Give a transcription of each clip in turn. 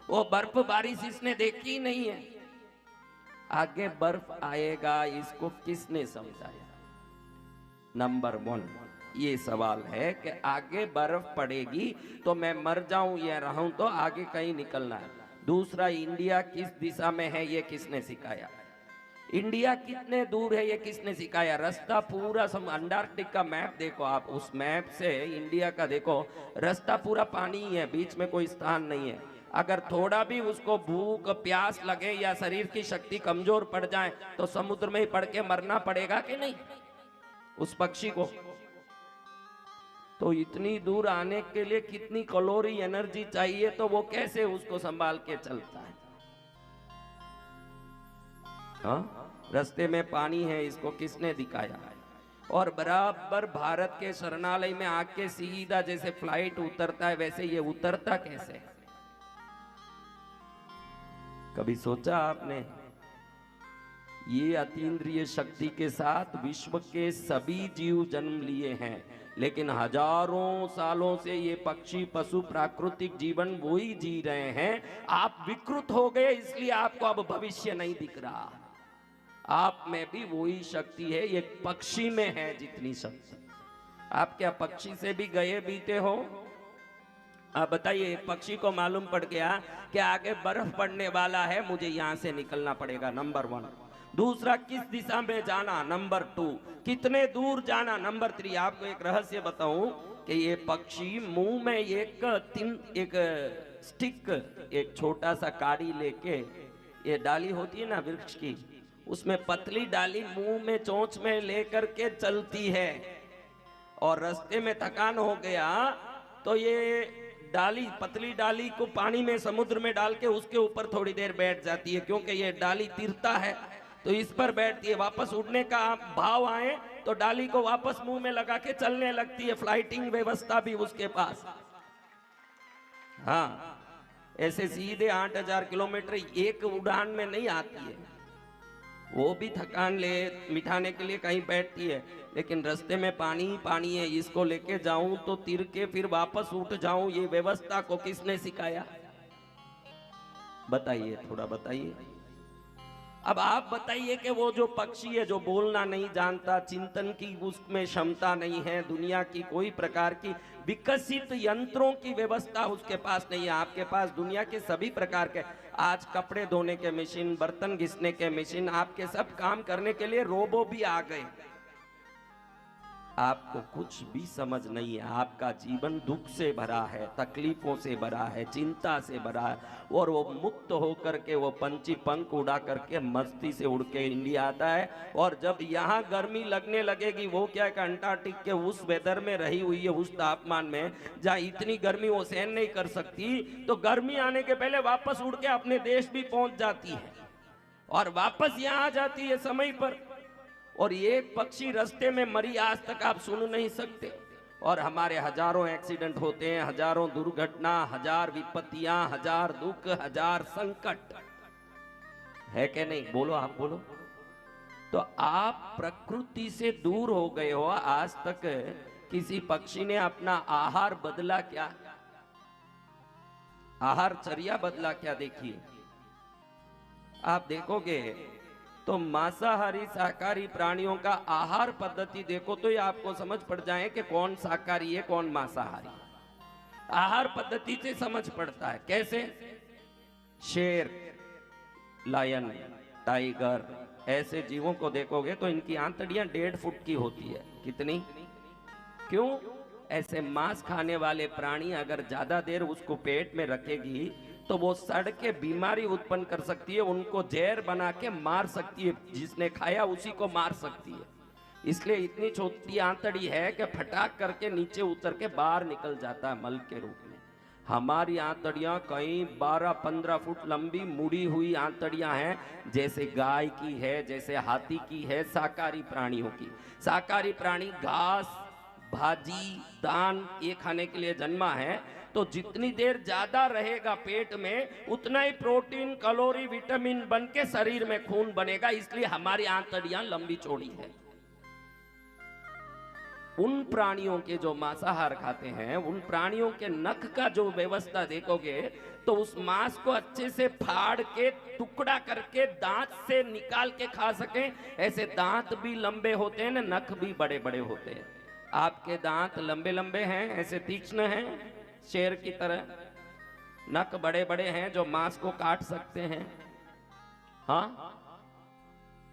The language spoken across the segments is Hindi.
वो बर्फ बारिश इसने देखी ही नहीं है। आगे बर्फ आएगा इसको किसने समझाया? नंबर 1 ये सवाल है कि आगे बर्फ पड़ेगी तो मैं मर जाऊं या रहूं, तो आगे कहीं निकलना है। दूसरा, इंडिया किस दिशा में है ये किसने सिखाया? इंडिया कितने दूर है ये किसने सिखाया? रास्ता पूरा अंटार्कटिक का मैप देखो आप, उस मैप से इंडिया का देखो, रास्ता पूरा पानी ही है, बीच में कोई स्थान नहीं है। अगर थोड़ा भी उसको भूख प्यास लगे या शरीर की शक्ति कमजोर पड़ जाए तो समुद्र में ही पड़ के मरना पड़ेगा कि नहीं उस पक्षी को? तो इतनी दूर आने के लिए कितनी कैलोरी एनर्जी चाहिए, तो वो कैसे उसको संभाल के चलता है? हाँ, रास्ते में पानी है इसको किसने दिखाया? और बराबर भारत के शरणालय में आके सीधा जैसे फ्लाइट उतरता है वैसे ये उतरता कैसे? कभी सोचा आपने? ये अतीन्द्रिय शक्ति के साथ विश्व के सभी जीव जन्म लिए हैं, लेकिन हजारों सालों से ये पक्षी पशु प्राकृतिक जीवन वही जी रहे हैं। आप विकृत हो गए इसलिए आपको अब भविष्य नहीं दिख रहा। आप में भी वही शक्ति है, ये पक्षी में है जितनी शक्ति। आप क्या पक्षी से भी गए बीते हो? आप बताइए, पक्षी को मालूम पड़ गया कि आगे बर्फ पड़ने वाला है, मुझे यहां से निकलना पड़ेगा, नंबर 1। दूसरा, किस दिशा में जाना, नंबर 2। कितने दूर जाना, नंबर 3। आपको एक रहस्य बताऊं कि ये पक्षी मुंह में एक स्टिक, एक छोटा सा काड़ी लेके, ये डाली होती है ना वृक्ष की, उसमें पतली डाली मुंह में चोंच में लेकर के चलती है। और रास्ते में थकान हो गया तो ये डाली, पतली डाली को पानी में समुद्र में डाल के उसके ऊपर थोड़ी देर बैठ जाती है, क्योंकि ये डाली तिरता है तो इस पर बैठती है। वापस उड़ने का भाव आए तो डाली को वापस मुंह में लगा के चलने लगती है। फ्लाइटिंग व्यवस्था भी उसके पास। हाँ, ऐसे सीधे 8000 किलोमीटर एक उड़ान में नहीं आती है, वो भी थकान ले मिटाने के लिए कहीं बैठती है, लेकिन रास्ते में पानी ही पानी है, इसको लेके जाऊं तो तिर के फिर वापस उठ जाऊं, ये व्यवस्था को किसने सिखाया? बताइए, थोड़ा बताइए। अब आप बताइए कि वो जो पक्षी है जो बोलना नहीं जानता, चिंतन की उसमें क्षमता नहीं है, दुनिया की कोई प्रकार की विकसित यंत्रों की व्यवस्था उसके पास नहीं है। आपके पास दुनिया के सभी प्रकार के, आज कपड़े धोने के मशीन, बर्तन घिसने के मशीन, आपके सब काम करने के लिए रोबो भी आ गए। आपको कुछ भी समझ नहीं है। आपका जीवन दुख से भरा है, तकलीफों से भरा है, चिंता से भरा है, और वो मुक्त होकर के वो पंछी पंख उड़ा करके मस्ती से उड़ के इंडिया आता है। और जब यहाँ गर्मी लगने लगेगी, वो क्या है, अंटार्कटिक के उस वेदर में रही हुई है, उस तापमान में जहाँ इतनी गर्मी वो सहन नहीं कर सकती, तो गर्मी आने के पहले वापस उड़ के अपने देश भी पहुंच जाती है और वापस यहाँ आ जाती है समय पर। और एक पक्षी रास्ते में मरी आज तक आप सुन नहीं सकते। और हमारे हजारों एक्सीडेंट होते हैं, हजारों दुर्घटना, हजार विपत्तियां, हजार दुख, हजार संकट, है कि नहीं? बोलो, आप बोलो। तो आप प्रकृति से दूर हो गए हो। आज तक किसी पक्षी ने अपना आहार बदला क्या? आहार चर्या बदला क्या? देखिए, आप देखोगे तो मांसाहारी शाकाहारी प्राणियों का आहार पद्धति देखो तो ये आपको समझ पड़ जाए कि कौन शाकाहारी है कौन मांसाहारी। आहार पद्धति से समझ पड़ता है। कैसे? शेर, लायन, टाइगर, ऐसे जीवों को देखोगे तो इनकी आंतड़ियां 1.5 फुट की होती है। कितनी? क्यों? ऐसे मांस खाने वाले प्राणी अगर ज्यादा देर उसको पेट में रखेगी तो वो सड़ के बीमारी उत्पन्न कर सकती है, उनको जहर बना के मार सकती है, जिसने खाया उसी को मार सकती है। इसलिए इतनी छोटी आंतड़ी है कि फटाक करके नीचे उतर के बाहर निकल जाता है मल के रूप में। हमारी आंतड़ियां कई 12-15 फुट लंबी मुड़ी हुई आंतड़ियां हैं, जैसे गाय की है, जैसे हाथी की है, शाकाहारी प्राणियों की। शाकाहारी प्राणी घास, भाजी, दान ये खाने के लिए जन्मा है, तो जितनी देर ज्यादा रहेगा पेट में उतना ही प्रोटीन, कैलोरी, विटामिन बन के शरीर में खून बनेगा। इसलिए हमारी आंतड़ियां लंबी चौड़ी है। उन प्राणियों के जो मांसाहार खाते हैं, उन प्राणियों के नख का जो व्यवस्था देखोगे तो उस मांस को अच्छे से फाड़ के टुकड़ा करके दांत से निकाल के खा सकें। ऐसे दांत भी लंबे होते हैं ना, नख भी बड़े बड़े होते हैं। आपके दांत लंबे लंबे हैं, ऐसे तीक्ष्ण हैं शेर की तरह, नख बड़े बड़े हैं जो मांस को काट सकते हैं। हाँ,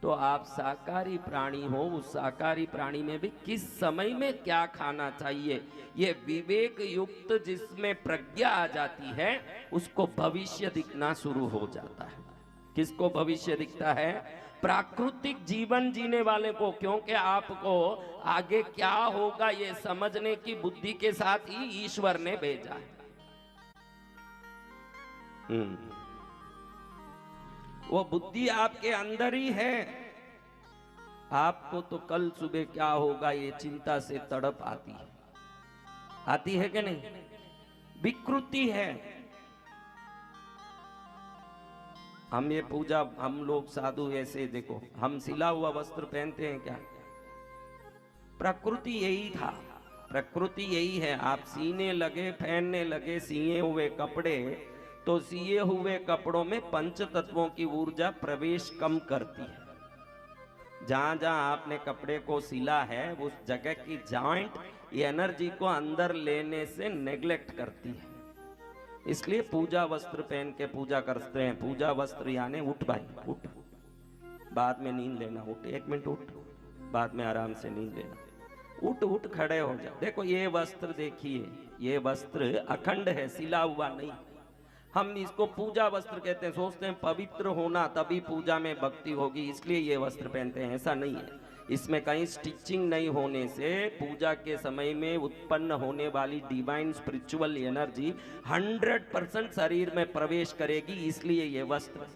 तो आप शाकाहारी प्राणी हो, उस शाकाहारी प्राणी में भी किस समय में क्या खाना चाहिए, ये विवेक युक्त जिसमें प्रज्ञा आ जाती है, उसको भविष्य दिखना शुरू हो जाता है। किसको भविष्य दिखता है? प्राकृतिक जीवन जीने वाले को, क्योंकि आपको आगे क्या होगा ये समझने की बुद्धि के साथ ही ईश्वर ने भेजा है। वो बुद्धि आपके अंदर ही है। आपको तो कल सुबह क्या होगा ये चिंता से तड़प आती है कि नहीं? विकृति है। हम ये पूजा, हम लोग साधु ऐसे देखो, हम सिला हुआ वस्त्र पहनते हैं क्या? प्रकृति यही था, प्रकृति यही है। आप सीने लगे, पहनने लगे सिए हुए कपड़े, तो सिए हुए कपड़ों में पंच तत्वों की ऊर्जा प्रवेश कम करती है। जहां जहां आपने कपड़े को सिला है उस जगह की जॉइंट ये एनर्जी को अंदर लेने से नेग्लेक्ट करती है। इसलिए पूजा वस्त्र पहन के पूजा करते हैं। पूजा वस्त्र यानी उठ भाई उठ, बाद में नींद लेना, उठ 1 मिनट उठ, बाद में आराम से नींद लेना, उठ उठ खड़े हो जाओ। देखो ये वस्त्र देखिए, ये वस्त्र अखंड है, सिला हुआ नहीं। हम इसको पूजा वस्त्र कहते हैं, सोचते हैं पवित्र होना तभी पूजा में भक्ति होगी इसलिए ये वस्त्र पहनते हैं। ऐसा नहीं है। इसमें कहीं स्टिचिंग नहीं होने से पूजा के समय में उत्पन्न होने वाली डिवाइन स्पिरिचुअल एनर्जी 100% शरीर में प्रवेश करेगी, इसलिए ये वस्त्र।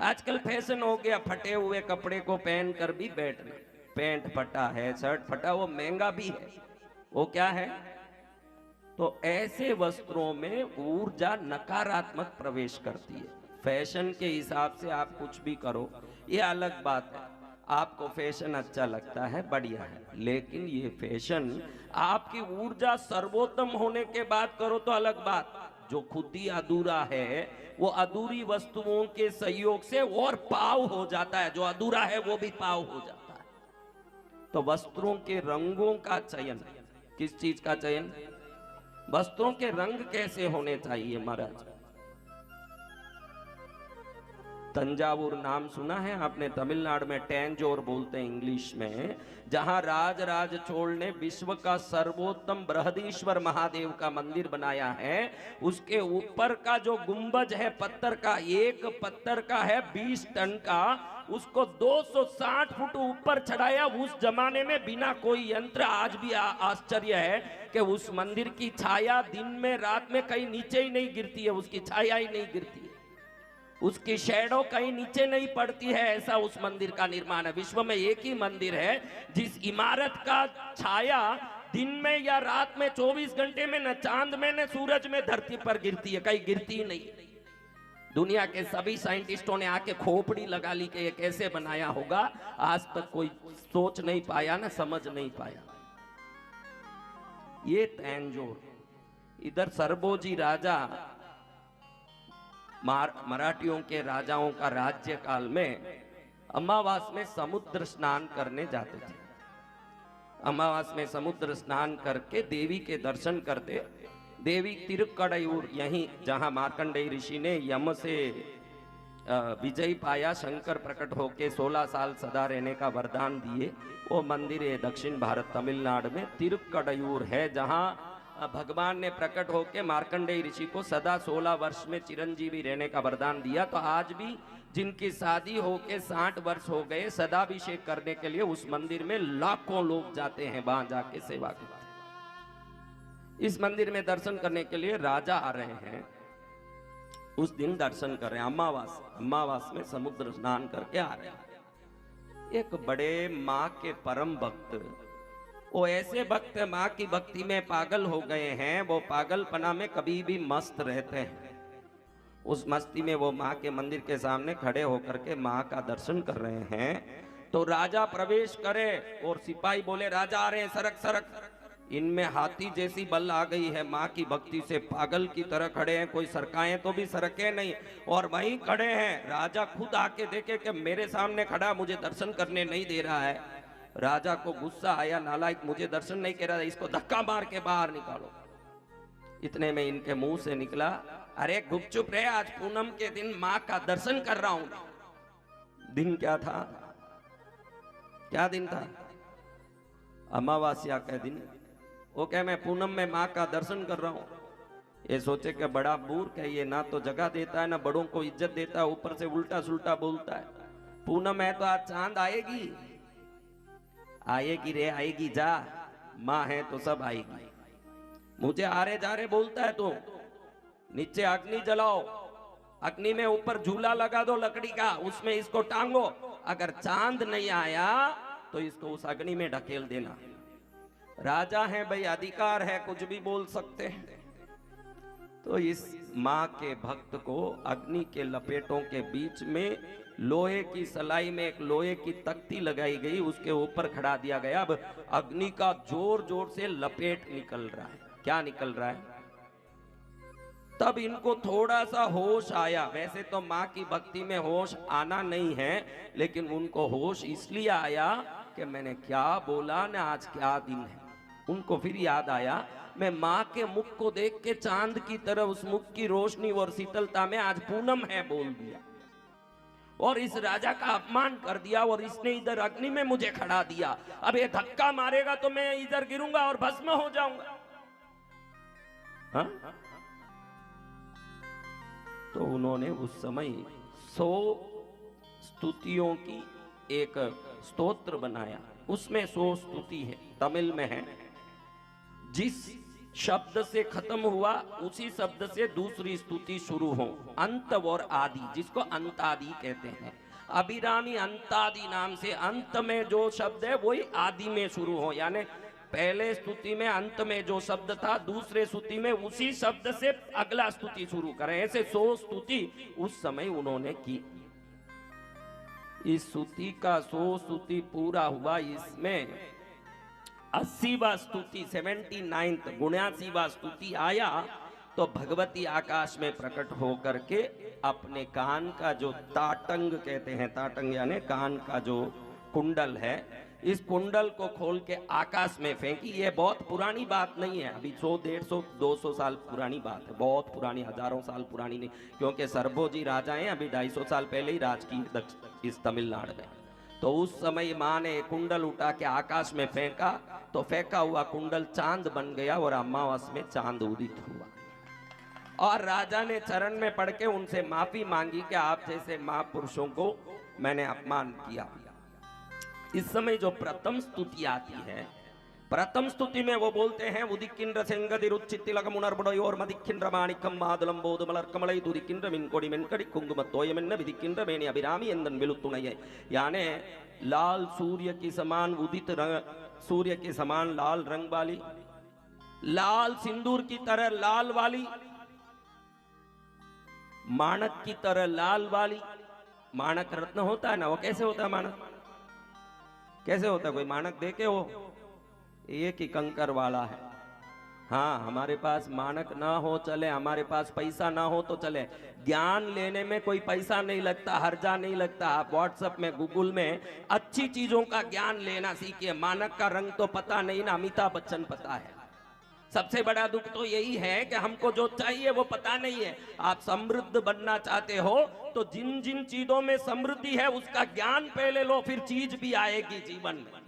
आजकल फैशन हो गया फटे हुए कपड़े को पहन कर भी बैठना। पैंट फटा है, शर्ट फटा, वो महंगा भी है। वो क्या है? तो ऐसे वस्त्रों में ऊर्जा नकारात्मक प्रवेश करती है। फैशन के हिसाब से आप कुछ भी करो, ये अलग बात है। आपको फैशन अच्छा लगता है, बढ़िया है, लेकिन ये फैशन आपकी ऊर्जा सर्वोत्तम होने के बाद करो तो अलग बात। जो खुद ही अधूरा है वो अधूरी वस्तुओं के सहयोग से और पाव हो जाता है, जो अधूरा है वो भी पाव हो जाता है। तो वस्त्रों के रंगों का चयन, किस चीज का चयन? वस्त्रों के रंग कैसे होने चाहिए महाराज? तंजावुर नाम सुना है आपने? तमिलनाडु में टेंजोर बोलते हैं इंग्लिश में, जहां राज चोल ने विश्व का सर्वोत्तम बृहदीश्वर महादेव का मंदिर बनाया है। उसके ऊपर का जो गुंबज है पत्थर का, एक पत्थर का है 20 टन का, उसको 260 फुट ऊपर चढ़ाया उस जमाने में बिना कोई यंत्र। आज भी आश्चर्य है कि उस मंदिर की छाया दिन में रात में कहीं नीचे ही नहीं गिरती है, उसकी छाया ही नहीं गिरती है, उसकी शैडो कहीं नीचे नहीं पड़ती है। ऐसा उस मंदिर का निर्माण है। विश्व में एक ही मंदिर है जिस इमारत का छाया दिन में या रात में 24 घंटे में न चांद में न सूरज में धरती पर गिरती है, कहीं गिरती ही नहीं। दुनिया के सभी साइंटिस्टों ने आके खोपड़ी लगा ली कि ये कैसे बनाया होगा, आज तक कोई सोच नहीं पाया ना समझ नहीं पाया। ये तंजौर, इधर सरबोजी राजा, मराठियों के राजाओं का राज्य काल में अमावास में समुद्र स्नान करने जाते थे। अमावास में समुद्र स्नान करके देवी के दर्शन करते। देवी तिरुक्कड़ायूर, यहीं जहां मार्कंडेय ऋषि ने यम से विजय पाया, शंकर प्रकट होके 16 साल सदा रहने का वरदान दिए, वो मंदिर है दक्षिण भारत तमिलनाडु में तिरुक्कड़ायूर है, जहां भगवान ने प्रकट होके मार्कंडेय ऋषि को सदा 16 वर्ष में चिरंजीवी रहने का वरदान दिया। तो आज भी जिनकी शादी होके 60 वर्ष हो गए, सदाभिषेक करने के लिए उस मंदिर में लाखों लोग जाते हैं, वहां जाके सेवा करते हैं। इस मंदिर में दर्शन करने के लिए राजा आ रहे हैं, उस दिन दर्शन कर रहे हैं। अमावास में समुद्र स्नान करके आ रहे हैं। एक बड़े माँ के परम भक्त, वो ऐसे भक्त माँ की भक्ति में पागल हो गए हैं, वो पागलपना में कभी भी मस्त रहते हैं। उस मस्ती में वो माँ के मंदिर के सामने खड़े होकर के माँ का दर्शन कर रहे हैं। तो राजा प्रवेश करे और सिपाही बोले राजा आ रहे हैं, सरक सरक। इनमें हाथी जैसी बल आ गई है, माँ की भक्ति से पागल की तरह खड़े हैं, कोई सरकाएं तो भी सरके नहीं, और वहीं खड़े हैं। राजा खुद आके देखे कि मेरे सामने खड़ा मुझे दर्शन करने नहीं दे रहा है। राजा को गुस्सा आया, नालायक मुझे दर्शन नहीं कर रहा है, इसको धक्का मार के बाहर निकालो। इतने में इनके मुंह से निकला, अरे गुपचुप रहे, आज पूनम के दिन माँ का दर्शन कर रहा हूं। दिन क्या था? क्या दिन था? अमावस्या का दिन। वो कहे मैं पूनम में माँ का दर्शन कर रहा हूं। ये सोचे कि बड़ा मूर्ख है ये, ना तो जगह देता है ना बड़ों को इज्जत देता है, ऊपर से उल्टा सुल्टा बोलता है। पूनम है तो आज चांद आएगी, आएगी रे आएगी, जा, माँ है तो सब आएगी। मुझे आरे जा रे बोलता है तो नीचे अग्नि जलाओ, अग्नि में ऊपर झूला लगा दो लकड़ी का, उसमें इसको टांगो, अगर चांद नहीं आया तो इसको उस अग्नि में ढकेल देना। राजा है भाई, अधिकार है, कुछ भी बोल सकते हैं। तो इस माँ के भक्त को अग्नि के लपेटों के बीच में लोहे की सलाई में एक लोहे की तख्ती लगाई गई, उसके ऊपर खड़ा दिया गया। अब अग्नि का जोर जोर से लपेट निकल रहा है। क्या निकल रहा है? तब इनको थोड़ा सा होश आया। वैसे तो माँ की भक्ति में होश आना नहीं है, लेकिन उनको होश इसलिए आया कि मैंने क्या बोला ना, आज क्या दिन है। उनको फिर याद आया, मैं माँ के मुख को देख के चांद की तरह उस मुख की रोशनी और शीतलता में आज पूनम है बोल दिया, और इस राजा का अपमान कर दिया, और इसने इधर अग्नि में मुझे खड़ा दिया। अब ये धक्का मारेगा तो मैं इधर गिरूंगा और भस्म हो जाऊंगा। हाँ? तो उन्होंने उस समय 100 स्तुतियों की एक स्तोत्र बनाया। उसमें 100 स्तुति है, तमिल में है। जिस शब्द से खत्म हुआ उसी शब्द से दूसरी स्तुति शुरू हो। अंत और आदि, जिसको अंतादि कहते हैं। अभिरामी अंतादि नाम से अंत में जो शब्द है वही आदि में शुरू हो, यानी पहले स्तुति में अंत में जो शब्द था, दूसरे स्तुति में उसी शब्द से अगला स्तुति शुरू करें। ऐसे 100 स्तुति उस समय उन्होंने की। इस स्तुति का 100 स्तुति पूरा हुआ। इसमें 80वां स्तुति 79th 79वां स्तुति आया तो भगवती आकाश में प्रकट होकर के अपने कान का जो ताटंग कहते हैं, ताटंग यानी कान का जो कुंडल है, इस कुंडल को खोल के आकाश में फेंकी। ये बहुत पुरानी बात नहीं है, अभी 100, 150, 200 साल पुरानी बात है, बहुत पुरानी, हजारों साल पुरानी नहीं, क्योंकि सरभोजी राजा हैं, अभी 250 साल पहले ही राज की इस तमिलनाडु में। तो उस समय माँ ने कुंडल उठा के आकाश में फेंका, तो फेंका हुआ कुंडल चांद बन गया और अमावस में चांद उदित हुआ। और राजा ने चरण में पड़ के उनसे माफी मांगी कि आप जैसे महापुरुषों को मैंने अपमान किया। इस समय जो प्रथम स्तुति आती है, प्रथम स्तुति में वो बोलते हैं, उदिकिंद्र सेंगदिरुच्चित्तिलकमुनर्बुडयोर मदिकिंद्र माणिक्कम मादलम बोधमलर कमलै दुदिकिंद्र मिनकोडि मिनकड़ि कुंकुमत्तोयमेन्न विदिकिंद्र मेनि अभिरामी एंदन विलुत्तुणये, यानी लाल सूर्य की समान उदित सूर्य के समान लाल रंग वाली, लाल सिंदूर की तरह लाल वाली, माणक की तरह लाल वाली। माणक रत्न होता है ना, वो कैसे होता है माणक? कैसे होता है? कोई माणक देखे हो? एक ही कंकर वाला है। हाँ, हमारे पास मानक ना हो चले, हमारे पास पैसा ना हो तो चले, ज्ञान लेने में कोई पैसा नहीं लगता, हर्जा नहीं लगता। आप व्हाट्सएप में, गूगल में अच्छी चीजों का ज्ञान लेना सीखिए। मानक का रंग तो पता नहीं ना, अमिताभ बच्चन पता है। सबसे बड़ा दुख तो यही है कि हमको जो चाहिए वो पता नहीं है। आप समृद्ध बनना चाहते हो तो जिन जिन चीजों में समृद्धि है उसका ज्ञान पहले लो, फिर चीज भी आएगी जीवन में।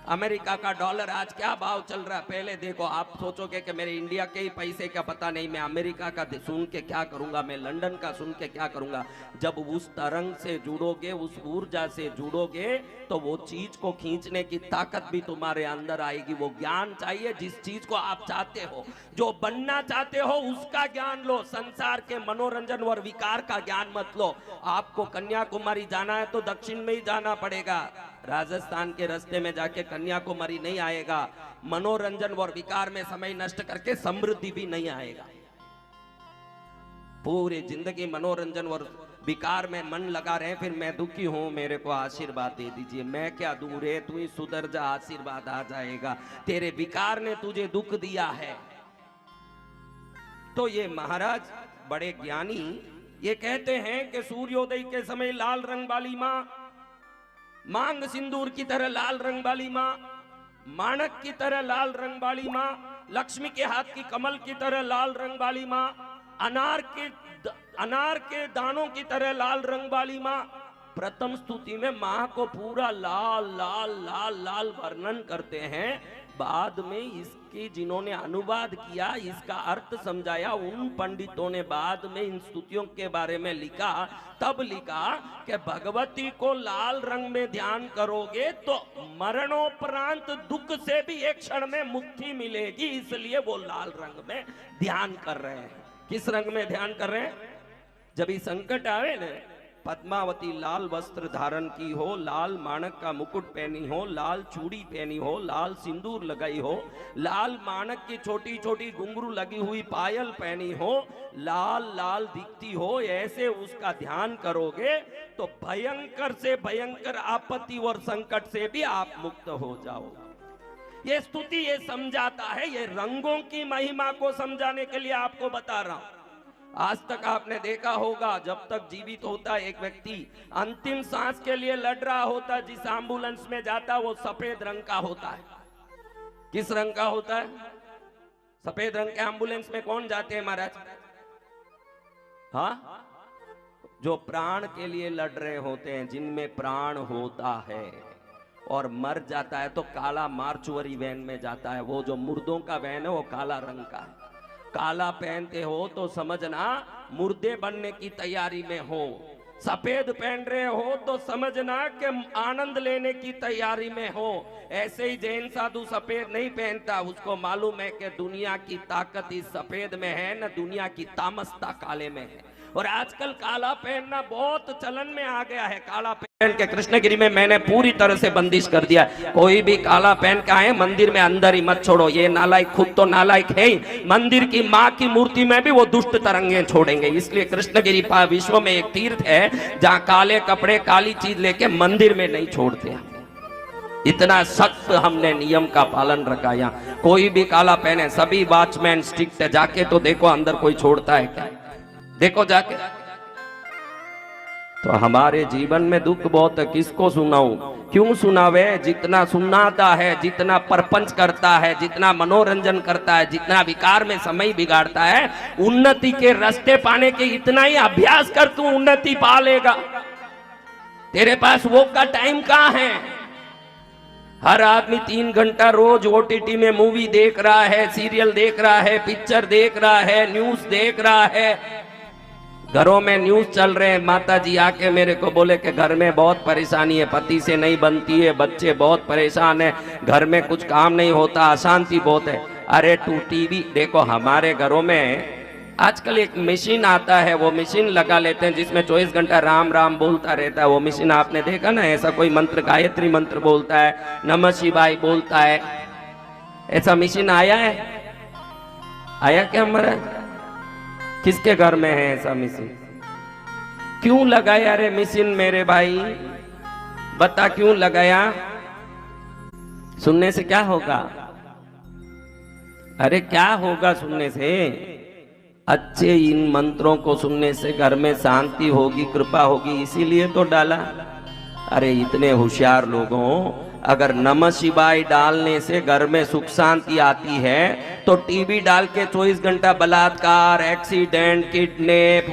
अमेरिका का डॉलर आज क्या भाव चल रहा है पहले देखो। आप सोचोगे कि मेरे इंडिया के ही पैसे का पता नहीं, मैं अमेरिका का सुन के क्या करूंगा, मैं लंदन का सुन के क्या करूंगा। जब उस तरंग से जुड़ोगे, उस ऊर्जा से जुड़ोगे, तो वो चीज को खींचने की ताकत भी तुम्हारे अंदर आएगी। वो ज्ञान चाहिए जिस चीज को आप चाहते हो, जो बनना चाहते हो उसका ज्ञान लो। संसार के मनोरंजन और विकार का ज्ञान मत लो। आपको कन्याकुमारी जाना है तो दक्षिण में ही जाना पड़ेगा, राजस्थान के रास्ते में जाके कन्याकुमारी नहीं आएगा। मनोरंजन और विकार में समय नष्ट करके समृद्धि भी नहीं आएगा। पूरी जिंदगी मनोरंजन और विकार में मन लगा रहे, फिर मैं दुखी हूं, मेरे को आशीर्वाद दे दीजिए। मैं क्या दूं रे, तू ही सुधर जा, आशीर्वाद आ जाएगा। तेरे विकार ने तुझे दुख दिया है। तो ये महाराज बड़े ज्ञानी ये कहते हैं कि सूर्योदय के समय लाल रंग वाली माँ, मांग सिंदूर की तरह लाल रंग वाली माँ, माणक की तरह लाल रंग वाली माँ, लक्ष्मी के हाथ की कमल की तरह लाल रंग वाली माँ, अनार के दानों की तरह लाल रंग वाली माँ। प्रथम स्तुति में माँ को पूरा लाल लाल लाल लाल वर्णन करते हैं। बाद में इसकी जिन्होंने अनुवाद किया, इसका अर्थ समझाया, उन पंडितों ने बाद में इन स्तुतियों के बारे में लिखा। तब लिखा कि भगवती को लाल रंग में ध्यान करोगे तो मरणोपरांत दुख से भी एक क्षण में मुक्ति मिलेगी, इसलिए वो लाल रंग में ध्यान कर रहे हैं। किस रंग में ध्यान कर रहे हैं? जब ये संकट आवे न, पद्मावती लाल वस्त्र धारण की हो, लाल माणक का मुकुट पहनी हो, लाल चूड़ी पहनी हो, लाल सिंदूर लगाई हो, लाल माणक की छोटी छोटी घुंघरू लगी हुई पायल पहनी हो, लाल लाल दिखती हो, ऐसे उसका ध्यान करोगे तो भयंकर से भयंकर आपत्ति और संकट से भी आप मुक्त हो जाओगे। ये स्तुति ये समझाता है, ये रंगों की महिमा को समझाने के लिए आपको बता रहा हूं। आज तक आपने देखा होगा, जब तक जीवित होता है एक व्यक्ति, अंतिम सांस के लिए लड़ रहा होता, जिस एम्बुलेंस में जाता वो सफेद रंग का होता है। किस रंग का होता है? सफेद रंग के एम्बुलेंस में कौन जाते हैं महाराज? हाँ, जो प्राण के लिए लड़ रहे होते हैं, जिनमें प्राण होता है और मर जाता है तो काला मार्चुअरी वैन में जाता है। वो जो मुर्दों का वैन है वो काला रंग का है। काला पहनते हो तो समझना मुर्दे बनने की तैयारी में हो, सफेद पहन रहे हो तो समझना कि आनंद लेने की तैयारी में हो। ऐसे ही जैन साधु सफेद नहीं पहनता, उसको मालूम है कि दुनिया की ताकत इस सफेद में है, न दुनिया की तामसता काले में है। और आजकल काला पहनना बहुत चलन में आ गया है। काला पहन के कृष्णगिरी में मैंने पूरी तरह से बंदिश कर दिया, कोई भी काला पहन के आए मंदिर में अंदर ही मत छोड़ो। ये नालायक खुद तो नालायक है ही, मंदिर की माँ की मूर्ति में भी वो दुष्ट तरंगे छोड़ेंगे। इसलिए कृष्णगिरी विश्व में एक तीर्थ है जहाँ काले कपड़े काली चीज लेके मंदिर में नहीं छोड़ते। इतना सख्त हमने नियम का पालन रखा। यहाँ कोई भी काला पहने, सभी वॉचमैन स्ट्रिक्ट है। जाके तो देखो अंदर कोई छोड़ता है क्या, देखो जाके। तो हमारे जीवन में दुख बहुत है, किसको सुनाऊं, क्यों सुनावे? जितना सुनाता है, जितना परपंच करता है, जितना मनोरंजन करता है, जितना विकार में समय बिगाड़ता है, उन्नति के रास्ते पाने के इतना ही अभ्यास कर, तू उन्नति पा लेगा। तेरे पास वो का टाइम कहाँ है? हर आदमी 3 घंटा रोज ओटीटी में मूवी देख रहा है, सीरियल देख रहा है, पिक्चर देख रहा है, न्यूज देख रहा है। घरों में न्यूज चल रहे हैं। माता जी आके मेरे को बोले कि घर में बहुत परेशानी है, पति से नहीं बनती है, बच्चे बहुत परेशान है, घर में कुछ काम नहीं होता, अशांति बहुत है। अरे तू टीवी देखो। हमारे घरों में आजकल एक मशीन आता है, वो मशीन लगा लेते हैं जिसमें 24 घंटा राम राम बोलता रहता है। वो मशीन आपने देखा ना, ऐसा कोई मंत्र, गायत्री मंत्र बोलता है, नमः शिवाय बोलता है, ऐसा मशीन आया है? आया क्या हमारा? किसके घर में है ऐसा मशीन? क्यों लगाया रे मशीन मेरे भाई, बता क्यों लगाया? सुनने से क्या होगा? अरे क्या होगा सुनने से? अच्छे इन मंत्रों को सुनने से घर में शांति होगी, कृपा होगी, इसीलिए तो डाला। अरे इतने होशियार लोगों, अगर नमः शिवाय डालने से घर में सुख शांति आती है तो टीवी डाल के 24 घंटा बलात्कार, एक्सीडेंट, किडनैप,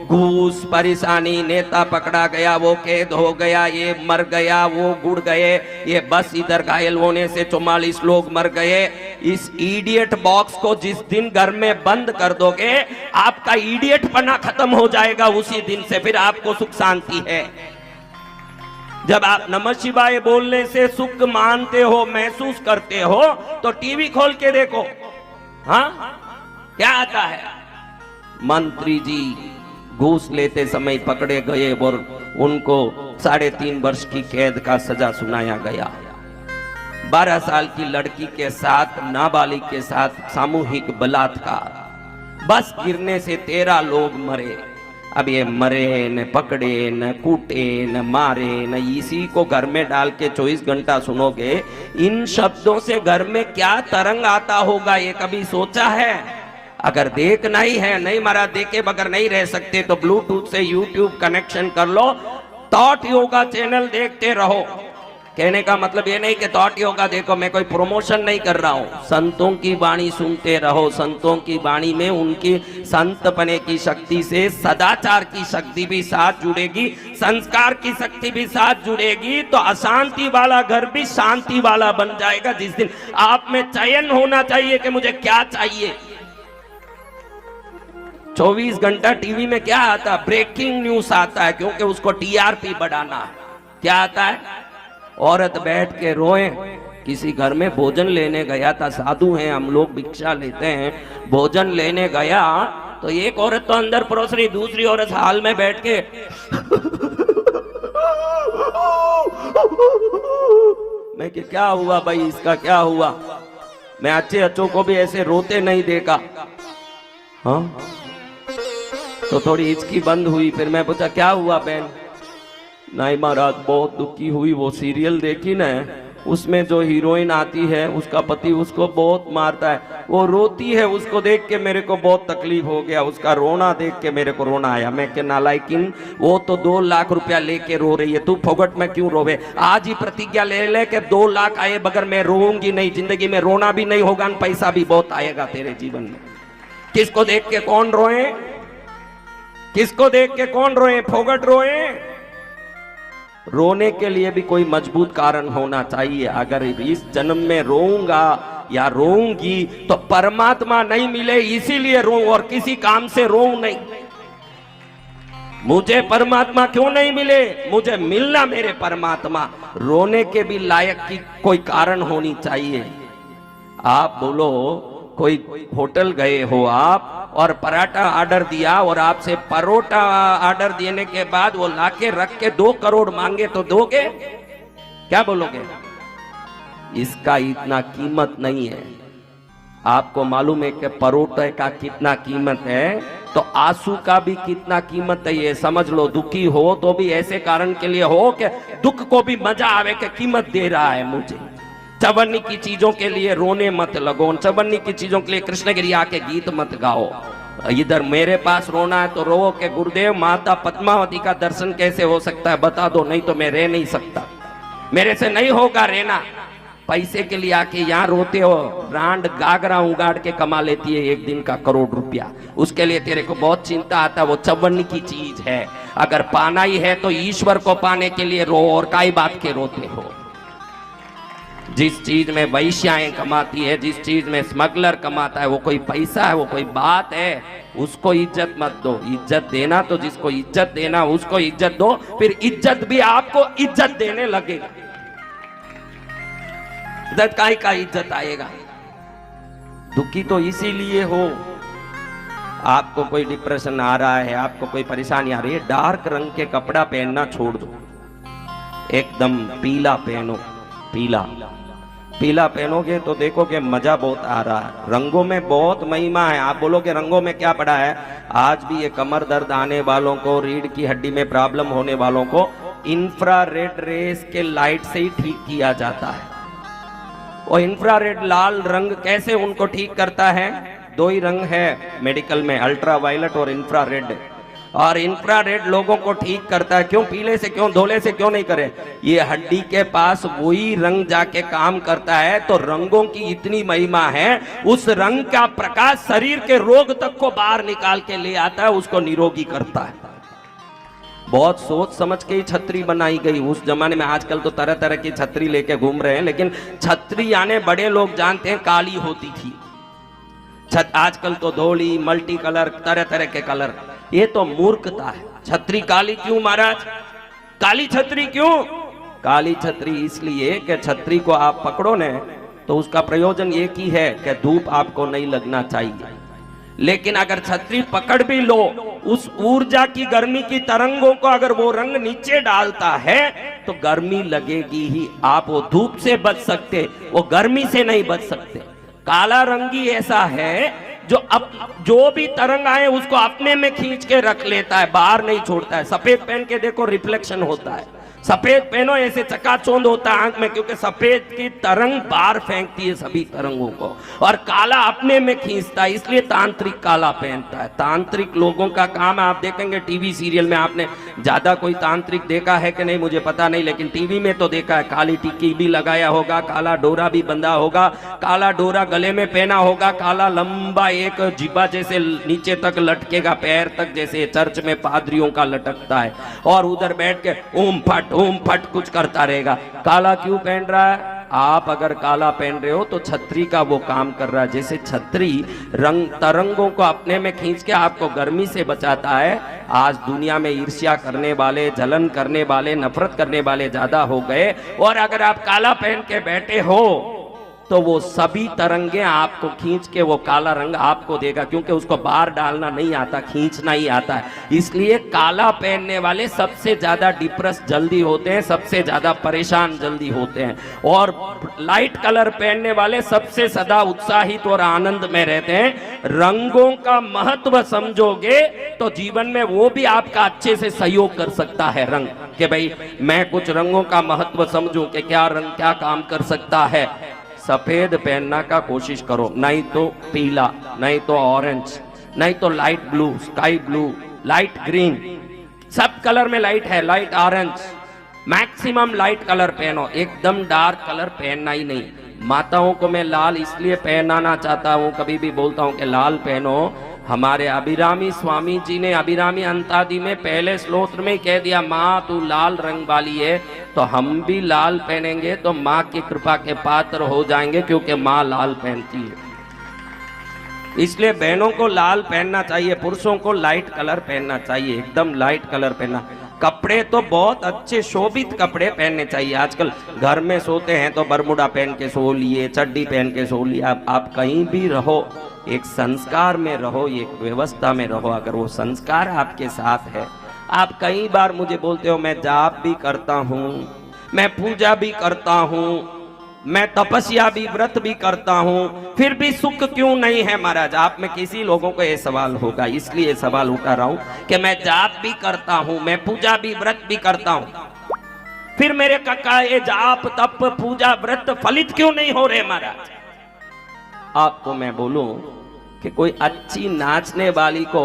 घूस, परेशानी, नेता पकड़ा गया, वो कैद हो गया, ये मर गया, वो गुड़ गए, ये बस इधर घायल होने से 44 लोग मर गए। इस इडियट बॉक्स को जिस दिन घर में बंद कर दोगे, आपका इडियट पना खत्म हो जाएगा। उसी दिन से फिर आपको सुख शांति है। जब आप नमः शिवाय बोलने से सुख मानते हो, महसूस करते हो, तो टीवी खोल के देखो, हाँ क्या आता है? मंत्री जी घूस लेते समय पकड़े गए और उनको 3.5 वर्ष की कैद का सजा सुनाया गया। 12 साल की लड़की के साथ, नाबालिग के साथ सामूहिक बलात्कार। बस गिरने से 13 लोग मरे। अब ये मरे न पकड़े न कूटे न मारे न, इसी को घर में डाल के 24 घंटा सुनोगे, इन शब्दों से घर में क्या तरंग आता होगा, ये कभी सोचा है? अगर देखना ही है, नहीं महाराज देखे बगैर नहीं रह सकते, तो ब्लूटूथ से यूट्यूब कनेक्शन कर लो, थॉट योगा चैनल देखते रहो। कहने का मतलब ये नहीं कि थॉट योगा देखो, मैं कोई प्रमोशन नहीं कर रहा हूं। संतों की वाणी सुनते रहो, संतों की वाणी में उनकी संतपने की शक्ति से सदाचार की शक्ति भी साथ जुड़ेगी, संस्कार की शक्ति भी साथ जुड़ेगी, तो अशांति वाला घर भी शांति वाला बन जाएगा। जिस दिन आप में चयन होना चाहिए कि मुझे क्या चाहिए। 24 घंटा टीवी में क्या आता है? ब्रेकिंग न्यूज आता है, क्योंकि उसको टीआरपी बढ़ाना है। क्या आता है? औरत बैठ के रोए। किसी घर में भोजन लेने गया था, साधु हैं हम लोग, भिक्षा लेते हैं, भोजन लेने गया तो एक औरत तो अंदर परोस रही, दूसरी औरत हाल में बैठ के मैं कि क्या हुआ भाई, इसका क्या हुआ? मैं अच्छे अच्छों को भी ऐसे रोते नहीं देखा। हाँ, तो थोड़ी हिचकी बंद हुई। फिर मैं पूछा क्या हुआ बहन? नहीं महाराज बहुत दुखी हुई, वो सीरियल देखी ना, उसमें जो हीरोइन आती है उसका पति उसको बहुत मारता है, वो रोती है, उसको देख के मेरे को बहुत तकलीफ हो गया, उसका रोना देख के मेरे को रोना आया। मैं क्या नालायकिन, वो तो 2 लाख रुपया लेके रो रही है, तू फोगट में क्यों रोवे? आज ही प्रतिज्ञा ले ले के 2 लाख आए बगैर मैं रोऊंगी नहीं, जिंदगी में रोना भी नहीं होगा, पैसा भी बहुत आएगा तेरे जीवन में। किसको देख के कौन रोए? किसको देख के कौन रोए? फोगट रोए? रोने के लिए भी कोई मजबूत कारण होना चाहिए। अगर इस जन्म में रोऊंगा या रोऊंगी तो परमात्मा नहीं मिले इसीलिए रोऊं, और किसी काम से रोऊं नहीं। मुझे परमात्मा क्यों नहीं मिले? मुझे मिलना मेरे परमात्मा। रोने के भी लायक की कोई कारण होनी चाहिए। आप बोलो, कोई होटल गए हो आप और पराठा ऑर्डर दिया और आपसे परोठा ऑर्डर देने के बाद वो लाके रख के 2 करोड़ मांगे तो दोगे? क्या बोलोगे? इसका इतना कीमत नहीं है। आपको मालूम है कि परोठे का कितना कीमत है, तो आंसू का भी कितना कीमत है, ये समझ लो। दुखी हो तो भी ऐसे कारण के लिए हो कि दुख को भी मजा आवे कि कीमत दे रहा है मुझे। चवन्नी की चीजों के लिए रोने मत लगो, चवन्नी की चीजों के लिए कृष्णगिरी आके गीत मत गाओ। इधर मेरे पास रोना है तो रो के गुरुदेव माता पद्मावती का दर्शन कैसे हो सकता है बता दो, नहीं तो मैं रह नहीं सकता, मेरे से नहीं होगा रहना। पैसे के लिए आके यहाँ रोते हो, ब्रांड गागरा उगाड़ के कमा लेती है 1 दिन का करोड़ रुपया, उसके लिए तेरे को बहुत चिंता आता है। वो चवन्नी की चीज है, अगर पाना ही है तो ईश्वर को पाने के लिए रो, और काई बात के रोते हो। जिस चीज में वैश्याएं कमाती है, जिस चीज में स्मगलर कमाता है, वो कोई पैसा है, वो कोई बात है, उसको इज्जत मत दो। इज्जत देना तो जिसको इज्जत देना उसको इज्जत दो, फिर इज्जत भी आपको इज्जत देने लगेगा। इज्जत काहे का इज्जत आएगा? दुखी तो इसीलिए हो, आपको कोई डिप्रेशन आ रहा है, आपको कोई परेशानी आ रही है, डार्क रंग के कपड़ा पहनना छोड़ दो, एकदम पीला पहनो। पीला पीला पहनोगे तो देखोगे मजा बहुत आ रहा है। रंगों में बहुत महिमा है। आप बोलोगे रंगों में क्या पड़ा है? आज भी ये कमर दर्द आने वालों को, रीढ़ की हड्डी में प्रॉब्लम होने वालों को इंफ्रारेड रेस के लाइट से ही ठीक किया जाता है। और इंफ्रारेड लाल रंग कैसे उनको ठीक करता है? 2 ही रंग है मेडिकल में, अल्ट्रा वायलेट और इंफ्रारेड। और इंफ्रारेड लोगों को ठीक करता है। क्यों? पीले से क्यों, धोले से क्यों नहीं करे? ये हड्डी के पास वही रंग जाके काम करता है। तो रंगों की इतनी महिमा है, उस रंग का प्रकाश शरीर के रोग तक को बाहर निकाल के ले आता है, उसको निरोगी करता है। बहुत सोच समझ के ही छतरी बनाई गई उस जमाने में। आजकल तो तरह तरह की छतरी लेके घूम रहे हैं, लेकिन छतरी यानी बड़े लोग जानते हैं काली होती थी। आजकल तो धोली, मल्टी कलर, तरह तरह के कलर, ये तो मूर्खता है। छतरी काली क्यों महाराज? काली छतरी क्यों? काली छतरी इसलिए कि छतरी को आप पकड़ो ने तो उसका प्रयोजन एक ही है कि धूप आपको नहीं लगना चाहिए। लेकिन अगर छतरी पकड़ भी लो, उस ऊर्जा की गर्मी की तरंगों को अगर वो रंग नीचे डालता है तो गर्मी लगेगी ही। आप वो धूप से बच सकते, वो गर्मी से नहीं बच सकते। काला रंग ही ऐसा है जो भी तरंग आए उसको अपने में खींच के रख लेता है, बाहर नहीं छोड़ता है। सफेद पहन के देखो, रिफ्लेक्शन होता है। सफेद पहनो, ऐसे चकाचौंध होता है आंख में, क्योंकि सफेद की तरंग बाहर फेंकती है सभी तरंगों को, और काला अपने में खींचता है, इसलिए तांत्रिक काला पहनता है। तांत्रिक लोगों का काम है, आप देखेंगे टीवी सीरियल में, आपने ज्यादा कोई तांत्रिक देखा है कि नहीं मुझे पता नहीं, लेकिन टीवी में तो देखा है, काली टिक्की भी लगाया होगा, काला डोरा भी बंधा होगा, काला डोरा गले में पहना होगा, काला लंबा एक जिब्बा जैसे नीचे तक लटकेगा, पैर तक, जैसे चर्च में पादरियों का लटकता है, और उधर बैठ के ओम फट कुछ करता रहेगा। काला क्यों पहन रहा है? आप अगर काला पहन रहे हो तो छतरी का वो काम कर रहा है। जैसे छतरी रंग तरंगों को अपने में खींच के आपको गर्मी से बचाता है। आज दुनिया में ईर्ष्या करने वाले, जलन करने वाले, नफरत करने वाले ज्यादा हो गए, और अगर आप काला पहन के बैठे हो तो वो सभी तरंगे आपको खींच के वो काला रंग आपको देगा, क्योंकि उसको बाहर डालना नहीं आता, खींचना ही आता है। इसलिए काला पहनने वाले सबसे ज्यादा डिप्रेस जल्दी होते हैं, सबसे ज्यादा परेशान जल्दी होते हैं, और लाइट कलर पहनने वाले सबसे सदा उत्साहित और आनंद में रहते हैं। रंगों का महत्व समझोगे तो जीवन में वो भी आपका अच्छे से सहयोग कर सकता है। रंग कि भाई मैं कुछ रंगों का महत्व समझूं कि क्या रंग क्या काम कर सकता है। सफेद पहनना का कोशिश करो, नहीं तो पीला, नहीं तो ऑरेंज, नहीं तो light blue, sky blue, light green, सब कलर में लाइट है, light orange, maximum light colour पहनो, एकदम डार्क कलर पहनना ही नहीं। माताओं को मैं लाल इसलिए पहनाना चाहता हूँ, कभी भी बोलता हूँ कि लाल पहनो। हमारे अभिरामी स्वामी जी ने अभिरामी अंतादि में पहले श्लोक में कह दिया, माँ तू लाल रंग वाली है, तो हम भी लाल पहनेंगे तो माँ की कृपा के पात्र हो जाएंगे, क्योंकि माँ लाल पहनती है। इसलिए बहनों को लाल पहनना चाहिए, पुरुषों को लाइट कलर पहनना चाहिए, एकदम लाइट कलर पहनना। कपड़े तो बहुत अच्छे शोभित कपड़े पहनने चाहिए। आजकल घर में सोते हैं तो बरमुडा पहन के सो लिए, चड्डी पहन के सो लिया। आप कहीं भी रहो, एक संस्कार में रहो, एक व्यवस्था में रहो। अगर वो संस्कार आपके साथ है, आप कई बार मुझे बोलते हो मैं जाप भी करता हूँ, मैं पूजा भी करता हूँ, मैं तपस्या भी, व्रत भी करता हूँ, फिर भी सुख क्यों नहीं है महाराज? आप में किसी लोगों को ये सवाल होगा, इसलिए सवाल उठा रहा हूँ कि मैं जाप भी करता हूँ, मैं पूजा भी, व्रत भी करता हूँ, फिर मेरे काका ये जाप तप पूजा व्रत फलित क्यों नहीं हो रहे महाराज? आपको मैं बोलूं कि कोई अच्छी नाचने वाली को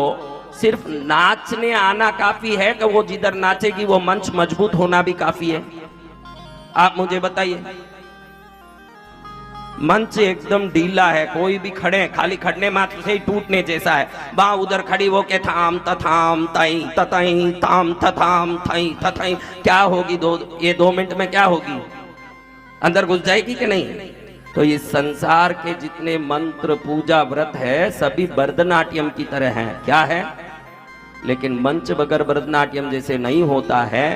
सिर्फ नाचने आना काफी है कि वो जिधर नाचेगी वो मंच मजबूत होना भी काफी है? आप मुझे बताइए। मंच एकदम ढीला है, कोई भी खड़े, खाली खड़ने मात्र से ही टूटने जैसा है। वहां उधर खड़ी वो के थाम तथाम तई ततई ताम तथाम थई तथई, क्या होगी? ये 2 मिनट में क्या होगी? अंदर घुस जाएगी कि नहीं? तो ये संसार के जितने मंत्र पूजा व्रत है सभी भरतनाट्यम की तरह हैं। क्या है? लेकिन मंच बगैर भरतनाट्यम जैसे नहीं होता है।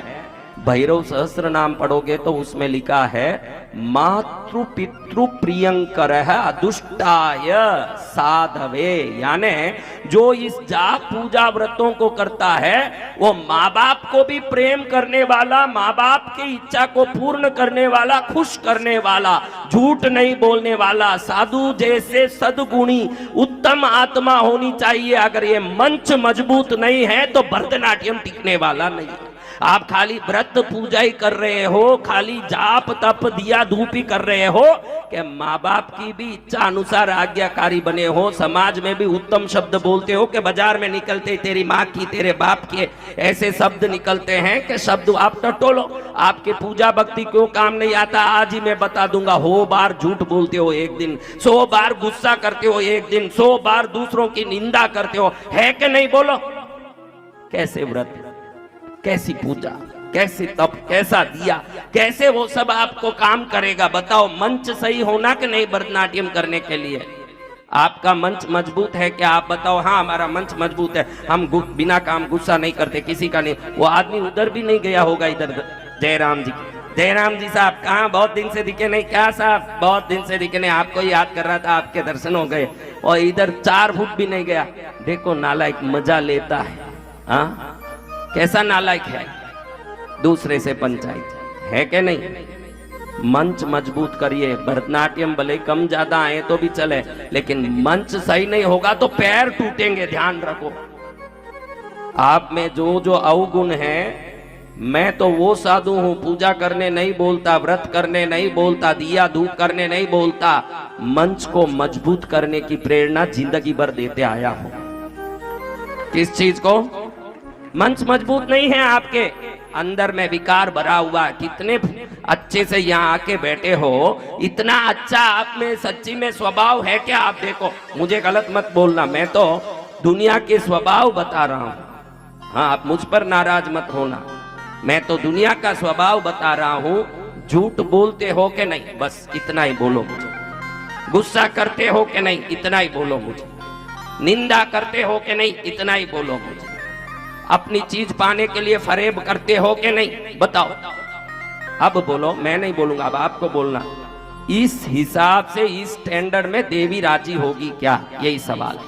भैरव सहस्त्र नाम पढ़ोगे तो उसमें लिखा है, मातृ पितृ प्रियंकर दुष्टाय साधवे, यानी जो इस जाप पूजा व्रतों को करता है वो माँ बाप को भी प्रेम करने वाला, माँ बाप की इच्छा को पूर्ण करने वाला, खुश करने वाला, झूठ नहीं बोलने वाला, साधु जैसे सद्गुणी उत्तम आत्मा होनी चाहिए। अगर ये मंच मजबूत नहीं है तो भरतनाट्यम टिकने वाला नहीं है। आप खाली व्रत पूजा ही कर रहे हो, खाली जाप तप दिया धूप ही कर रहे हो कि माँ बाप की भी इच्छा अनुसार आज्ञाकारी बने हो, समाज में भी उत्तम शब्द बोलते हो कि बाजार में निकलते तेरी माँ की, तेरे बाप के ऐसे शब्द निकलते हैं कि शब्द आप टटोलो। आपके पूजा भक्ति क्यों काम नहीं आता? आज ही मैं बता दूंगा। 100 बार झूठ बोलते हो एक दिन, 100 बार गुस्सा करते हो एक दिन, 100 बार दूसरों की निंदा करते हो, है कि नहीं? बोलो, कैसे व्रत, कैसी पूजा, कैसे तप, कैसा दिया, कैसे वो सब आपको काम करेगा? बताओ। मंच सही होना कि नहीं भरतनाट्यम करने के लिए? आपका मंच मजबूत है क्या? आप बताओ। हाँ, हमारा मंच मजबूत है, हम बिना काम गुस्सा नहीं करते किसी का नहीं। वो आदमी उधर भी नहीं गया होगा, इधर जयराम जी, जयराम जी साहब कहाँ? बहुत दिन से दिखे नहीं। क्या साहब? बहुत दिन से दिखे नहीं, आपको याद कर रहा था, आपके दर्शन हो गए। और इधर 4 फुट भी नहीं गया। देखो नालायक मजा लेता है। हाँ, कैसा नालायक है? दूसरे से पंचायत है कि नहीं? मंच मजबूत करिए। भरतनाट्यम भले कम ज्यादा आए तो भी चले, लेकिन मंच सही नहीं होगा तो पैर टूटेंगे, ध्यान रखो। आप में जो जो अवगुण है, मैं तो वो साधु हूं, पूजा करने नहीं बोलता, व्रत करने नहीं बोलता, दिया धूप करने नहीं बोलता, मंच को मजबूत करने की प्रेरणा जिंदगी भर देते आया हूं। किस चीज को? मंच मजबूत नहीं है, आपके अंदर में विकार भरा हुआ है। कितने अच्छे से यहाँ आके बैठे हो, इतना अच्छा आप में सच्ची में स्वभाव है क्या? आप देखो, मुझे गलत मत बोलना, मैं तो दुनिया के स्वभाव बता रहा हूं। हाँ, आप मुझ पर नाराज मत होना, मैं तो दुनिया का स्वभाव बता रहा हूं। झूठ बोलते हो कि नहीं, बस इतना ही बोलो मुझे। गुस्सा करते हो कि नहीं, इतना ही बोलो मुझे। निंदा करते हो कि नहीं, इतना ही बोलो मुझे। अपनी चीज पाने के लिए फरेब करते हो कि नहीं, बताओ। अब बोलो, मैं नहीं बोलूंगा, अब आपको बोलना। इस हिसाब से, इस स्टैंडर्ड में देवी राजी होगी क्या? यही सवाल है।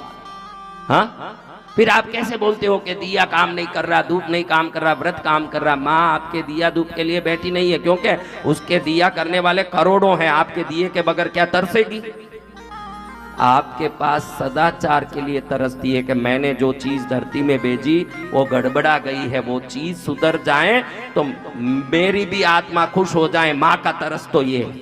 हाँ, फिर आप कैसे बोलते हो कि दिया काम नहीं कर रहा, धूप नहीं काम कर रहा, व्रत काम कर रहा? माँ आपके दिया धूप के लिए बैठी नहीं है, क्योंकि उसके दिया करने वाले करोड़ों हैं। आपके दिए के बगैर क्या तरसेगी? आपके पास सदाचार के लिए तरसती है कि मैंने जो चीज धरती में भेजी वो गड़बड़ा गई है, वो चीज सुधर जाए तो मेरी भी आत्मा खुश हो जाए। माँ का तरस तो ये